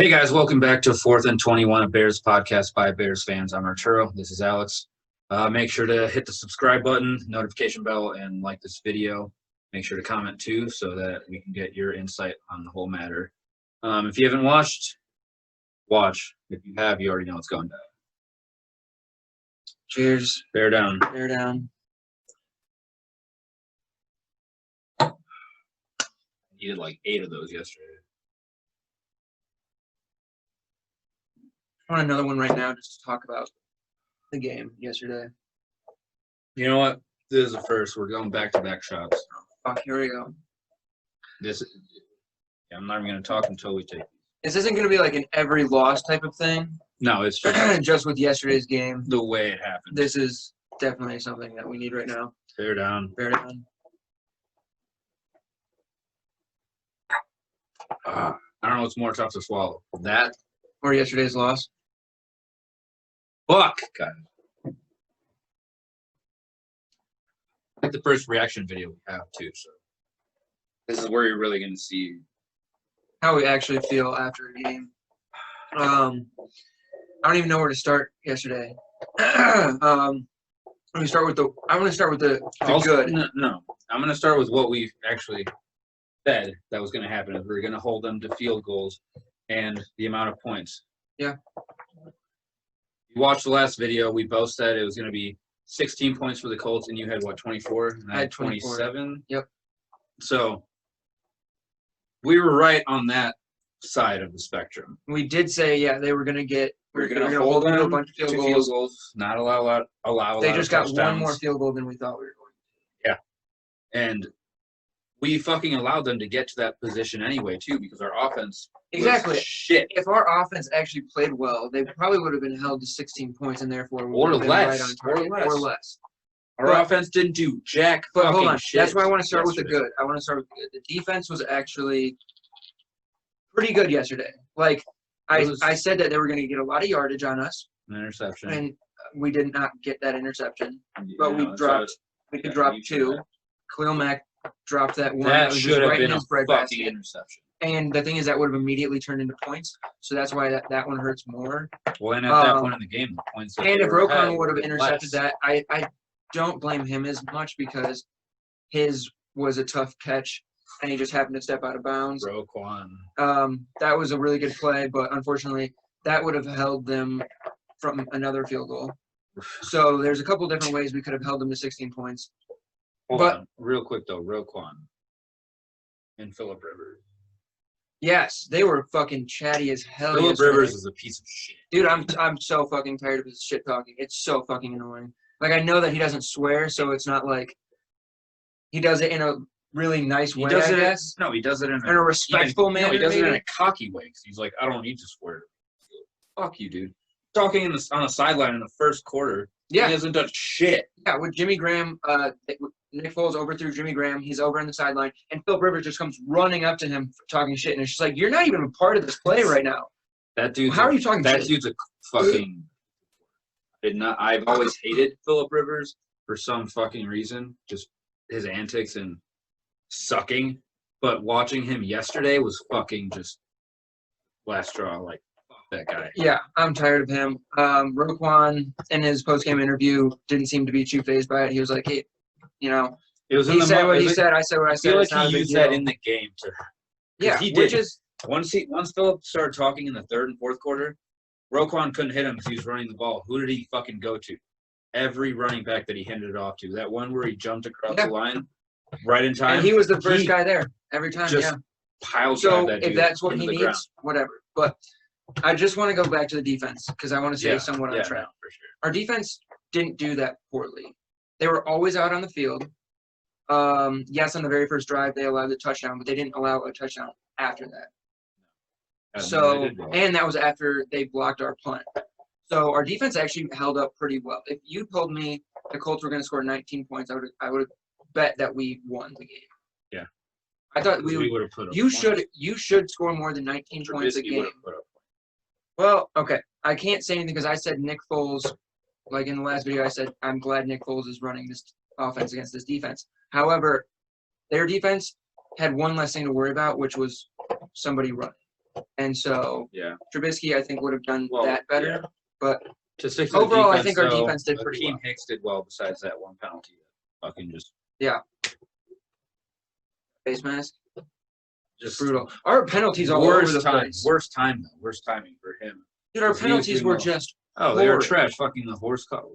Hey guys, welcome back to 4th and 21, a Bears podcast by Bears fans. I'm Arturo. This is Alex. Make sure to hit the subscribe button, notification bell, and like this video. Make sure to comment too so that we can get your insight on the whole matter. If you haven't watched, watch. If you have, you already know what's going down. Cheers. Bear down. Bear down. I needed like 8 of those yesterday. I want another one right now just to talk about the game yesterday. You know what? This is the first. We're going back-to-back shots. Fuck, here we go. I'm not even going to talk until we take. This isn't going to be like an every loss type of thing. No, it's just just with yesterday's game. the way it happened. This is definitely something that we need right now. Bear down. Bear down. I don't know what's more tough to swallow. That Or yesterday's loss. fuck, God. Like the first reaction video we have too. So this is where you're really going to see How we actually feel after a game. I don't even know where to start yesterday. I want to start with the good. No, I'm going to start with what we actually said that was going to happen. Is we're going to hold them to field goals and the amount of points. Yeah. You watched the last video. We both said it was going to be 16 points for the Colts, and you had what, 24? And I had 24. 27. Yep. So we were right on that side of the spectrum. We did say, yeah, they were going to get. We're going to hold them to a them bunch of to field goals. not allow. They just got touchdowns. one more field goal than we thought we were going to. Yeah. And we fucking allowed them to get to that position anyway, too, because our offense Exactly. was shit. If our offense actually played well, they probably would have been held to 16 points, and therefore we Or would have been less. right on target. Or less. Our But- offense didn't do jack But fucking hold on. shit. That's why I want to start with the yesterday. good. I want to start with the good. The defense was actually pretty good yesterday. Like, I said that they were going to get a lot of yardage on us, An interception. and we did not get that interception. Yeah, But we that's dropped. We could drop you 2. should Khalil Mack dropped that one. That was should just have right in been a his bread fucking basket. interception. And the thing is, that would have immediately turned into points. So that's why that one hurts more. Well, and at that point in the game, the points that And they if were Roquan ahead would have were intercepted less. that, I don't blame him as much because his was a tough catch, and he just happened to step out of bounds. Roquan. That was a really good play, but unfortunately, that would have held them from another field goal. So there's a couple different ways we could have held them to 16 points. Hold But- on, real quick though, Roquan and Phillip Rivers. Yes, they were fucking chatty as hell. Phillip yesterday. Rivers is a piece of shit. Dude, I'm so fucking tired of his shit talking. It's so fucking annoying. Like, I know that he doesn't swear, so it's not like he does it in a really nice way, I guess. No, he does it in In a respectful manner, No, he does it in maybe? a cocky way. 'Cause he's like, I don't need to swear. Fuck you, dude. Talking on the sideline in the first quarter. Yeah. He hasn't done shit. Yeah, with Jimmy Graham, Nick Foles overthrew Jimmy Graham. He's over on the sideline, and Phil Rivers just comes running up to him talking shit, and it's just like, you're not even a part of this play right now. That dude. How are you talking That shit? dude's a fucking. I've always hated Phillip Rivers for some fucking reason, just his antics and sucking. But watching him yesterday was fucking just last straw. Like, fuck that guy. Yeah, I'm tired of him. Roquan, in his post-game interview, didn't seem to be too fazed by it. He was like, hey, you know, It was in he the said mo- what it he was- said, I said what I I said. feel It's like not a he big used that deal. in the game to. Yeah, he which did. is Once Phillip started talking in the third and fourth quarter, Roquan couldn't hit him because he was running the ball. Who did he fucking go to? Every running back that he handed it off to. That one where he jumped across Yeah. the line right in time. and he was the first guy there every time. just Yeah. piles So that if dude that's what into he the needs, ground. whatever. But I just want to go back to the defense because I want to stay somewhat on track. no, for sure. Our defense didn't do that poorly. They were always out on the field. Yes, on the very first drive, they allowed the touchdown, but they didn't allow a touchdown after that. So, and that was after they blocked our punt. So our defense actually held up pretty well. If you told me the Colts were going to score 19 points, I would have bet that we won the game. Yeah. I thought we would have put up you should score more than 19 points a Trubisky game. would have put up. Well, okay. I can't say anything because I said Nick Foles, like in the last video, I said I'm glad Nick Foles is running this offense against this defense. However, their defense had one less thing to worry about, which was somebody running. And so Trubisky, I think, would have done that better. Yeah. But to stick to overall, defense, I think our defense did pretty well. Hicks did well besides that one penalty. Fucking just face mask. Just brutal. Our penalties all over the place. Worst timing for him. Dude, our penalties were just they were trash. Fucking the horse collar.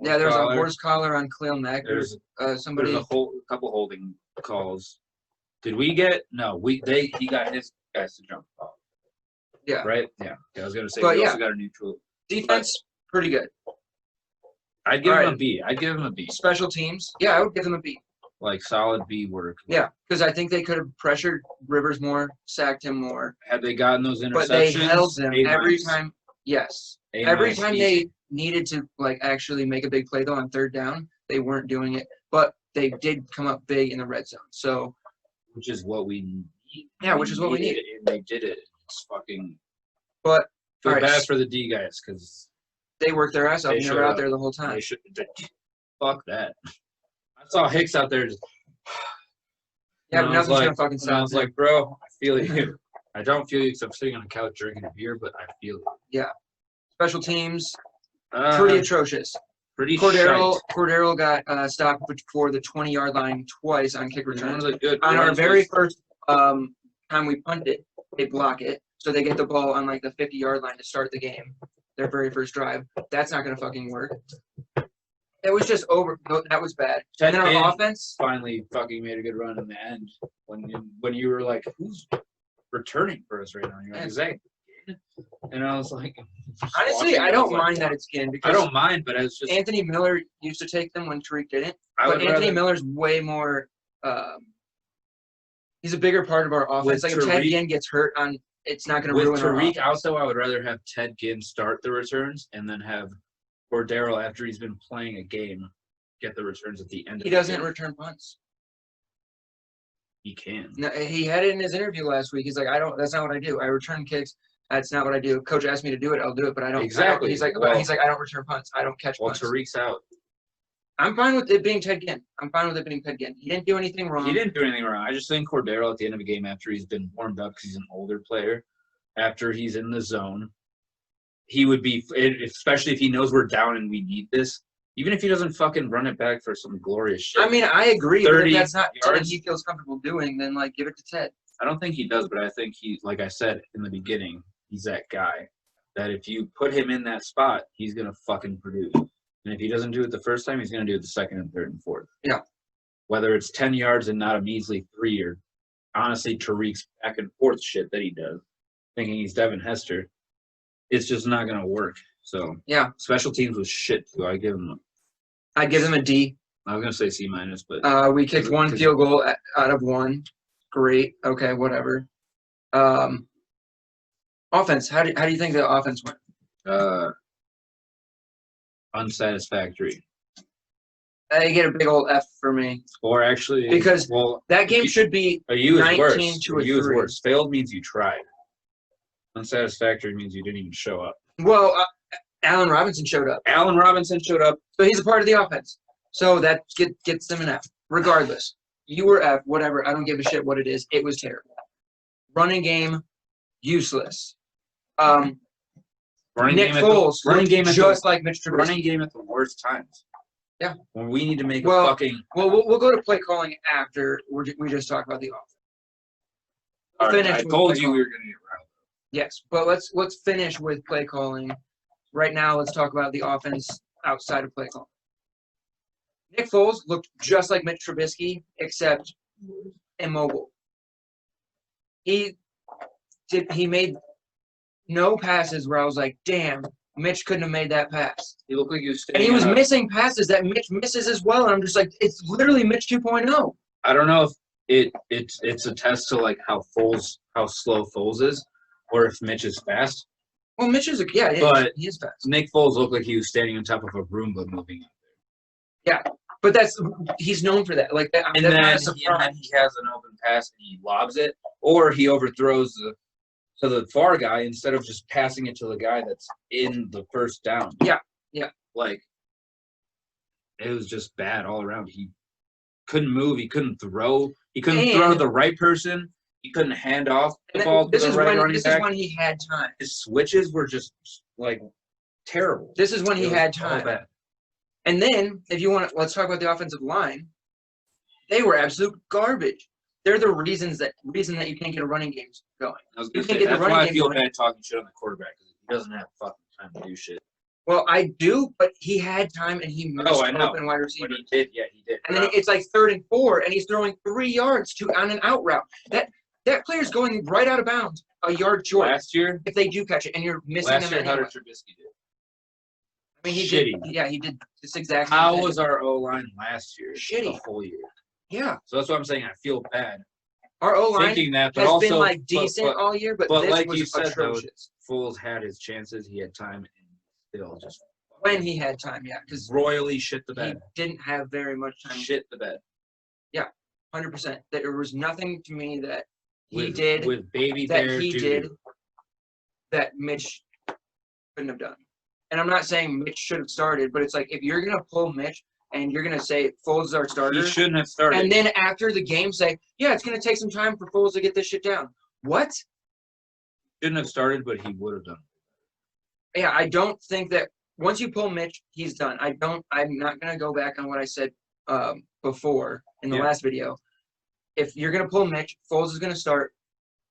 There was a horse collar on Khalil Mack. There's somebody. There's a couple holding calls. Did we get? No, he got his guys to jump off. Yeah. Right? Yeah. I was gonna say but we also got a neutral. Defense, pretty good. I'd give him a B. Special teams, I would give them a B. Like solid B work. Yeah, because I think they could have pressured Rivers more, sacked him more. Had they gotten those interceptions? But they held them every time. Yes. Every time they needed to actually make a big play though on third down, they weren't doing it. But they did come up big in the red zone. So which is what we need. Yeah, which is what we need. And they did it. It's fucking But feel bad for the D guys because they worked their ass off and they were out there the whole time. Fuck that. I saw Hicks out there just but nothing's gonna fucking stop. I was like, bro, I feel you. I don't feel you because I'm sitting on a couch drinking a beer, but I feel it. Yeah. Special teams, pretty atrocious. Pretty Cordero got stopped before the 20-yard line twice on kick returns. On our very first time we punt it, they block it. So they get the ball on the 50-yard line to start the game, their very first drive. That's not going to fucking work. It was just over. That was bad. And then our offense finally fucking made a good run in the end when you were like, who's returning for us right now? You're like, is that Ginn? And I was like, honestly, I don't mind that it's Ginn because I don't mind, but it's just Anthony Miller used to take them when Tariq didn't. But Anthony Miller's way more. He's a bigger part of our offense. If Ted Ginn gets hurt it's not going to ruin our offense. Also, I would rather have Ted Ginn start the returns and then have Cordero, after he's been playing a game, get the returns at the end. He doesn't return punts. He can. No, he had it in his interview last week. He's like, that's not what I do. I return kicks. That's not what I do. Coach asked me to do it. I'll do it, but I don't. Exactly. He's like, I don't return punts. I don't catch punts. Tariq's out. I'm fine with it being Ted Ginn. He didn't do anything wrong. I just think Cordero at the end of a game after he's been warmed up because he's an older player, after he's in the zone, he would be, especially if he knows we're down and we need this, even if he doesn't fucking run it back for some glorious shit. I mean, I agree. But if that's not something he feels comfortable doing, then give it to Ted. I don't think he does, but I think he, like I said in the beginning, he's that guy that if you put him in that spot, he's going to fucking produce. And if he doesn't do it the first time, he's going to do it the second and third and fourth. Yeah. Whether it's 10 yards and not a measly 3 or honestly Tariq's back and forth shit that he does, thinking he's Devin Hester, it's just not going to work. So, yeah. Special teams was shit, too. I give them a D. I was going to say C-, but. We kicked one field goal out of one. Great. Okay, whatever. Offense. How do you think the offense went? Unsatisfactory. They get a big old F for me. Or actually, because that game should be a U is 19 worse. to a 3. U is worse. Failed means you tried. Unsatisfactory means you didn't even show up. Well, Allen Robinson showed up. So he's a part of the offense. So that gets them an F. Regardless, U or F, whatever. I don't give a shit what it is. It was terrible. Running game, useless. Nick Foles, running game just like Mitch Trubisky. Running game at the worst times. Yeah. When we need to make a fucking. Well, we'll go to play calling after we just talked about the offense. I told you we were going to get riled. Yes, but let's finish with play calling. Right now, let's talk about the offense outside of play calling. Nick Foles looked just like Mitch Trubisky, except immobile. He made no passes where I was like, damn, Mitch couldn't have made that pass. He looked like he was standing. And he was missing passes that Mitch misses as well. And I'm just like, it's literally Mitch 2.0. I don't know if it's a test to how slow Foles is, or if Mitch is fast. Well, Mitch is he is fast. Nick Foles looked like he was standing on top of a Roomba moving out there. Yeah, but he's known for that. And then he has an open pass and he lobs it, or he overthrows to the far guy instead of just passing it to the guy that's in the first down. Yeah. It was just bad all around. He couldn't move. He couldn't throw. He couldn't throw to the right person. He couldn't hand off the And ball to this the is right when running this back. is when he had time. His switches were just like terrible. This is when he It was had so time. bad. And then, if you want to, let's talk about the offensive line. They were absolute garbage. They're the reason that you can't get a running game going. I was You gonna can't say, get the that's running why I game feel going. bad talking shit on the quarterback because he doesn't have fucking time to do shit. Well, I do, but he had time and he missed I know. open wide But receivers. he did, yeah, he did. And then it's like 3rd and 4, and he's throwing 3 yards on an out route. That player's going right out of bounds, a yard short. Last year, If they do catch it, and you're missing last them year, how anyway. did Trubisky do? I mean, he Shitty. did. Yeah, he did this exact same How thing. was our O-line last year? Shitty. The whole year. Yeah, So that's what I'm saying. I feel bad our O-line thinking that, but has also been like decent all year, but this like was you said, atrocious. though, Foles had his chances. He had time, and still just When he had time, yeah, because royally shit the he bed. didn't have very much time. Shit the bed. 100%. There was nothing to me that he With, did with baby that bear he doo-doo. did that Mitch couldn't have done. And I'm not saying Mitch should have started, but it's like if you're gonna pull Mitch and you're gonna say Foles is our starter, He shouldn't have started. and then after the game say, yeah, it's gonna take some time for Foles to get this shit down. What? Shouldn't have started, but he would have done. Yeah, I don't think that once you pull Mitch, he's done. I'm not gonna go back on what I said before in the last video. If you're gonna pull Mitch, Foles is gonna start.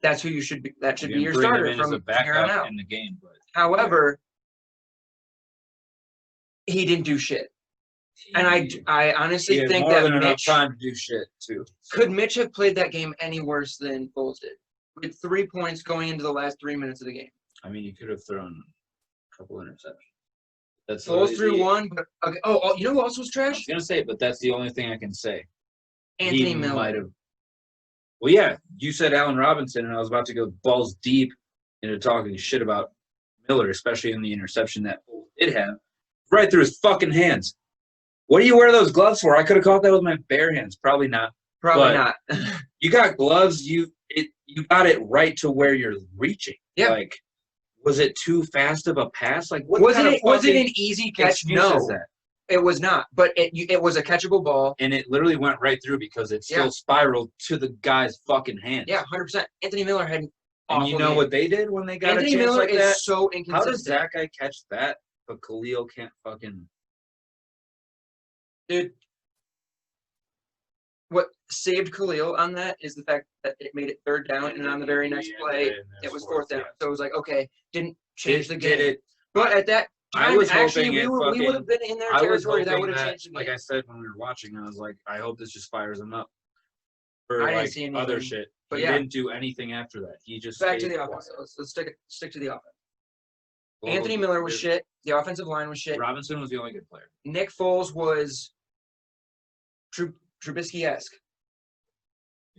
That's who you should be. That should be your starter from here on out. In the game, but However, he didn't do shit, and I honestly he had think more that than enough Mitch time to do shit too. could Mitch have played that game any worse than Foles did with 3 points going into the last 3 minutes of the game. I mean, he could have thrown a couple interceptions. That's Foles threw one, but okay. Oh, you know who else was I trash? was gonna say, but that's the only thing I can say. Anthony He Miller. might have. Well, yeah, you said Allen Robinson, and I was about to go balls deep into talking shit about Miller, especially in the interception that Foles did have, right through his fucking hands. What do you wear those gloves for? I could have caught that with my bare hands. Probably not. Probably not. You got gloves. You got it right to where you're reaching. Yeah. Like, was it too fast of a pass? Like, what Was kind of it an fucking easy catch? excuse is No, that? it was not. But it was a catchable ball. And it literally went right through because it still spiraled to the guy's fucking hands. Yeah, 100%. Anthony Miller had an And you know awful what game. they did when they got Anthony a chance Miller like is that? so inconsistent. How does that guy catch that, but Khalil can't fucking... Dude, what saved Khalil on that is the fact that it made it 3rd down, and on the very next play, it was 4th down. Yeah. So it was like, okay, didn't change the game. Did it? But at that I time, was actually, hoping we would have been in their I was territory. That hoping would have that, changed the game. like I said when we were watching, I was like, I hope this just fires him up for I didn't like see anything. other shit. But he yeah. didn't do anything after that. He just Back to stayed the offense. quiet. Let's stick to the offense. Well, Anthony Miller was shit. The offensive line was shit. Robinson was the only good player. Nick Foles was Trubisky-esque.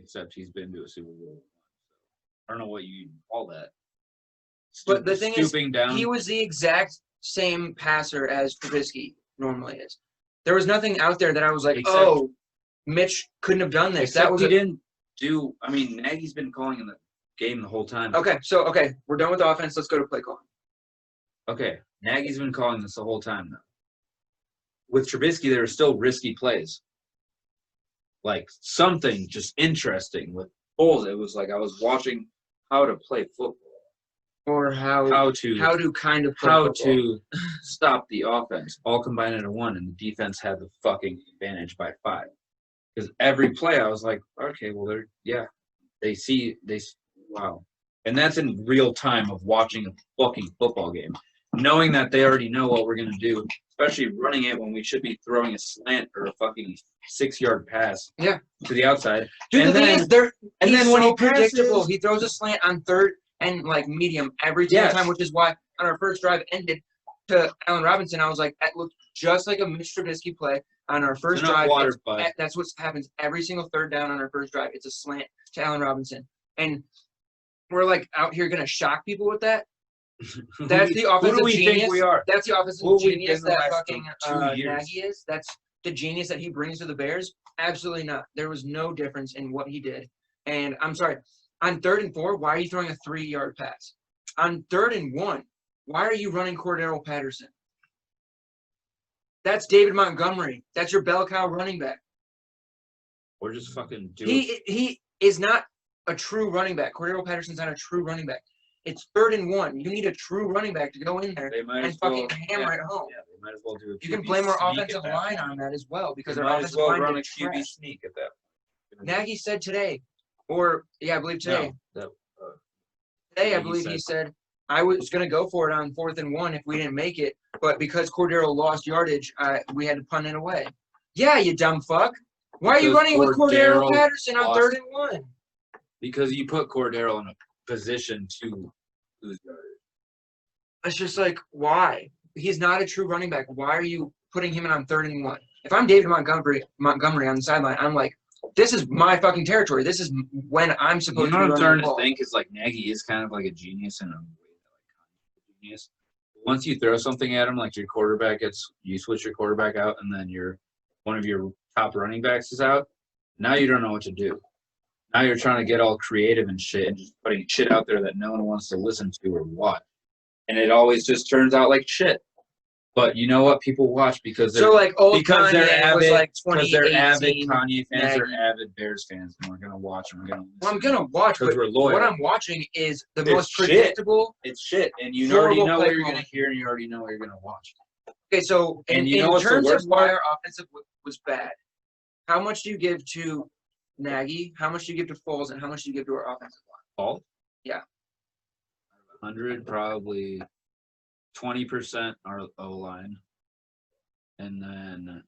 Except he's been to a Super Bowl. I don't know what you call that. But the thing is, stooping down. he was the exact same passer as Trubisky normally is. There was nothing out there that I was like, Except- Mitch couldn't have done this. Except That was he didn't do. I mean, Nagy's been calling in the game the whole time. Okay, we're done with the offense. Let's go to play calling. Okay, Nagy's been calling this the whole time though. With Trubisky, there were still risky plays. Like something just interesting with Foles. It was like I was watching how to play football. Or how to kind of play football. Stop the offense, all combined into one, and the defense had the fucking advantage by 5. Because every play, I was like, okay, well, wow, and that's in real time of watching a fucking football game, knowing that they already know what we're gonna do, especially running it when we should be throwing a slant or a fucking 6-yard pass, to the outside. Dude, and the thing is, he's when so he passes, predictable. He throws a slant on 3rd and like medium every single time, which is why on our first drive ended to Allen Robinson. I was like, that looked just like a Mitch Trubisky play on our first drive. That's what happens every single 3rd down on our first drive. It's a slant to Allen Robinson, and we're like out here gonna shock people with that. That's the offensive Who do we genius. think we are? That's the offensive Who we genius been the that last fucking 2 years? Nagy is. That's the genius that he brings to the Bears. Absolutely not. There was no difference in what he did. And I'm sorry, on 3rd and 4, why are you throwing a 3-yard pass? On 3rd and 1, why are you running Cordero Patterson? That's David Montgomery. That's your bell cow running back. Or just fucking do it. He is not a true running back. Cordero Patterson's not a true running back. It's 3rd and 1. You need a true running back to go in there and fucking hammer it home. Yeah, they might as well do a QB You can blame our sneak offensive at line that on that as well because They our might as offensive well line run a did QB trash. sneak at that point. Nagy said today, or yeah, I believe today. No, Today, I he believe said- he said I was going to go for it on 4th and 1 if we didn't make it, but because Cordero lost yardage, we had to punt it away. Yeah, you dumb fuck. Why are you Because running with Cordero Cordero Patterson on lost- 3rd and 1? because you put Cordero in a position to lose yardage. It's just like, why? He's not a true running back. Why are you putting him in on 3rd and 1? If I'm David Montgomery on the sideline, I'm like, this is my fucking territory. This is when I'm supposed You know to be what I'm running starting the to ball. think is like Nagy is kind of like a genius in a way that like genius. Once you throw something at him, like your quarterback you switch your quarterback out, and then one of your top running backs is out. Now you don't know what to do. Now you're trying to get all creative and shit, and just putting shit out there that no one wants to listen to or watch, and it always just turns out like shit. But you know what? People watch because they're So like old because Kanye they're avid was like because they're avid 2018. Kanye fans, they're Nagy. avid Bears fans, and we're gonna watch and we're gonna. Well, I'm gonna watch, because but we're loyal. what I'm watching is the It's most shit. predictable. It's shit, and you Horrible already know play what you're calling. gonna hear, and you already know what you're gonna watch. Okay, so And in, you know in what's the terms of worst why part? our offensive was bad, how much do you give to Nagy? How much do you give to Foles? And how much do you give to our offensive line? Paul? Yeah. 100, probably 20% our O line, and then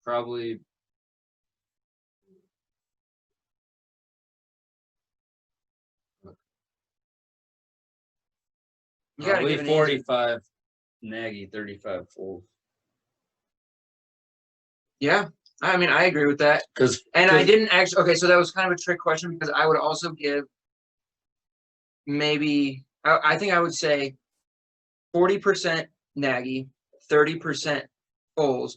probably You gotta probably give an answer. 45 Nagy, 35 Foles. Yeah, I mean, I agree with that. Because And I didn't actually. Okay, so that was kind of a trick question because I would also give maybe. I think I would say 40% Nagy, 30% Foles.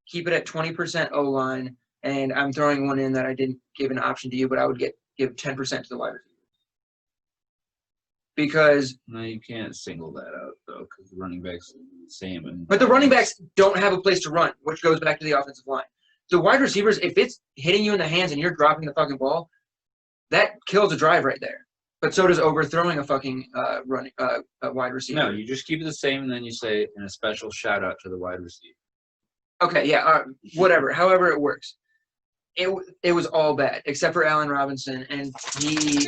Keep it at 20% O line, and I'm throwing one in that I didn't give an option to you, but I would give 10% to the wide receiver. Because no, you can't single that out though, because the running backs are the same. but the running backs don't have a place to run, which goes back to the offensive line. The wide receivers, if it's hitting you in the hands and you're dropping the fucking ball, that kills a drive right there. But so does overthrowing a fucking a wide receiver. No, you just keep it the same, and then you say, and a special shout out to the wide receiver. Okay, yeah, whatever. However it works. It was all bad except for Allen Robinson, and he.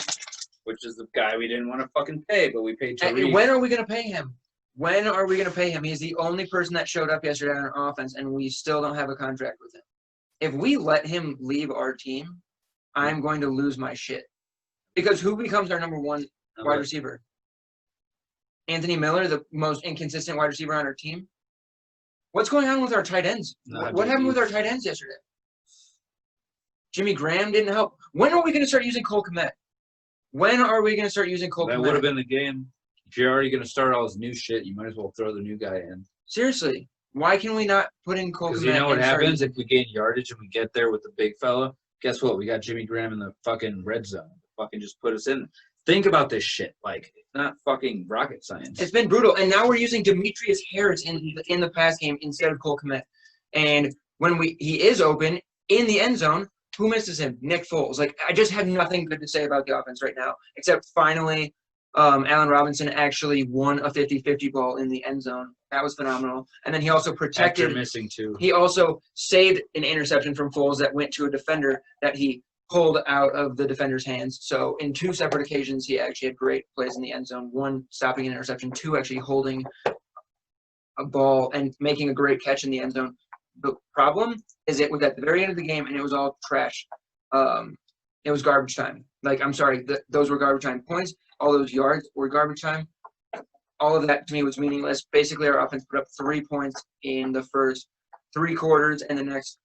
Which is the guy we didn't want to fucking pay, but we paid Tariq. When are we gonna pay him? When are we gonna pay him? He's the only person that showed up yesterday on our offense, and we still don't have a contract with him. If we let him leave our team, I'm going to lose my shit. Because who becomes our number one wide receiver? Anthony Miller, the most inconsistent wide receiver on our team? What's going on with our tight ends? What happened with our tight ends yesterday? Jimmy Graham didn't help. When are we going to start using Cole Kmet? When are we going to start using Cole Kmet? That would have been the game. If you're already going to start all this new shit, you might as well throw the new guy in. Seriously. Why can we not put in Cole Kmet? Because you know what and start happens using- if we gain yardage and we get there with the big fella? Guess what? We got Jimmy Graham in the fucking red zone. Fucking just put us in. Think about this shit. Like, it's not fucking rocket science. It's been brutal. And now we're using Demetrius Harris in the pass game instead of Cole Kmet. And when he is open in the end zone, who misses him? Nick Foles. Like, I just have nothing good to say about the offense right now, except finally Allen Robinson actually won a 50-50 ball in the end zone. That was phenomenal. And then he also protected. After missing two. He also saved an interception from Foles that went to a defender that he pulled out of the defender's hands. So in two separate occasions, he actually had great plays in the end zone. One, stopping an interception. Two, actually holding a ball and making a great catch in the end zone. The problem is it was at the very end of the game, and it was all trash. It was garbage time. Like, I'm sorry, those were garbage time points. All those yards were garbage time. All of that to me was meaningless. Basically, our offense put up 3 points in the first 3 quarters and the next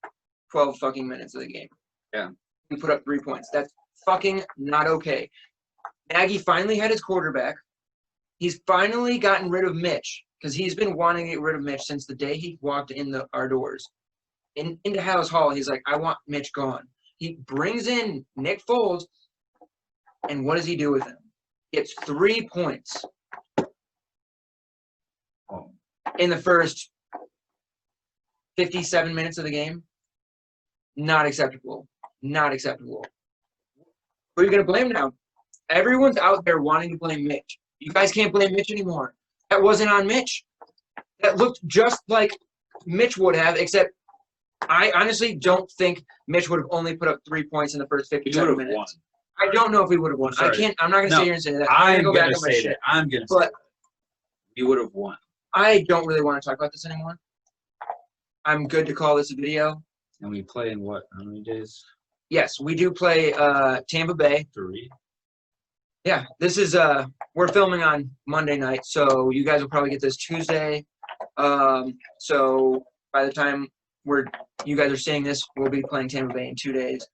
12 fucking minutes of the game. Yeah. We put up 3 points. That's fucking not okay. Nagy finally had his quarterback. He's finally gotten rid of Mitch because he's been wanting to get rid of Mitch since the day he walked in our doors. Into House Hall, he's like, I want Mitch gone. He brings in Nick Foles, and what does he do with him? Gets 3 points in the first 57 minutes of the game. Not acceptable. Not acceptable. Who are you going to blame now? Everyone's out there wanting to blame Mitch. You guys can't blame Mitch anymore. That wasn't on Mitch. That looked just like Mitch would have, except I honestly don't think Mitch would have only put up 3 points in the first 57 minutes. Won. I don't know if we would have won. I'm not going to sit here and say that. I'm going to say that. I'm going to say that. You would have won. I don't really want to talk about this anymore. I'm good to call this a video. And we play in what? How many days? Yes, we do play Tampa Bay. 3. Yeah, this is we're filming on Monday night, so you guys will probably get this Tuesday. So by the time you guys are seeing this, we'll be playing Tampa Bay in 2 days.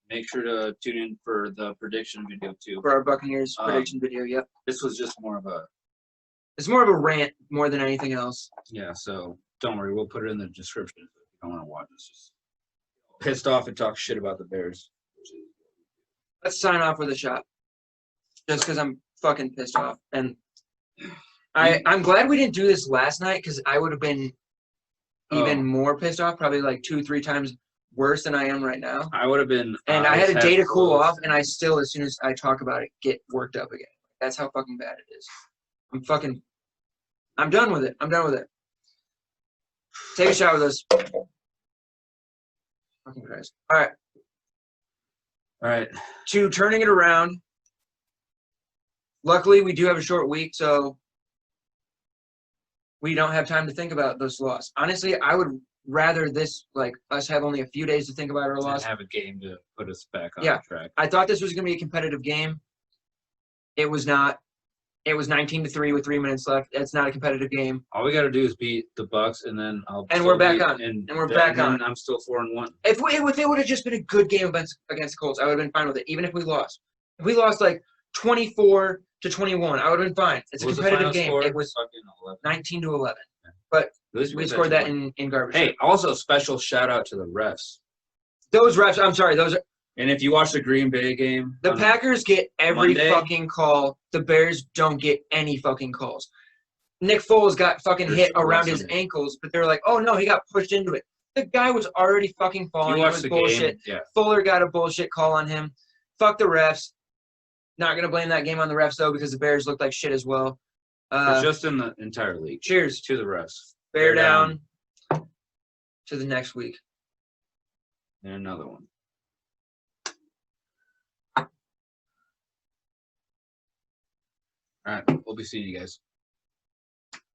Make sure to tune in for the prediction video too. For our Buccaneers prediction video, yep. This was just more of a. It's more of a rant more than anything else. Yeah, so don't worry, we'll put it in the description if you don't want to watch this. Just pissed off and talk shit about the Bears. Let's sign off with a shot. Just because I'm fucking pissed off. And I'm glad we didn't do this last night because I would have been even more pissed off, probably like 2-3 times worse than I am right now. I would have been. And I had a day to cool off, and I still, as soon as I talk about it, get worked up again. That's how fucking bad it is. I'm done with it. I'm done with it. Take a shot with us. Fucking Christ. All right. All right. To turning it around. Luckily, we do have a short week, so we don't have time to think about this loss. Honestly, I would rather us have only a few days to think about our loss. And have a game to put us back on track. I thought this was going to be a competitive game. It was not. It was 19-3 with 3 minutes left. It's not a competitive game. All we got to do is beat the Bucks, and then we're back on. And we're back on. I'm still 4-1. If it would have just been a good game against Colts, I would have been fine with it. Even if we lost, if we lost like 24-21, I would have been fine. It's a competitive game. It was 19-11, but we scored that in garbage. Hey, also special shout out to the refs. Those refs. I'm sorry. And if you watch the Green Bay game, the Packers get every Monday, fucking call. The Bears don't get any fucking calls. Nick Foles got fucking hit around his ankles, but they were like, oh, no, he got pushed into it. The guy was already fucking falling. It was bullshit. Yeah. Fuller got a bullshit call on him. Fuck the refs. Not going to blame that game on the refs, though, because the Bears looked like shit as well. It's just in the entire league. Cheers. To the refs. Bear down. To the next week. And another one. All right, we'll be seeing you guys.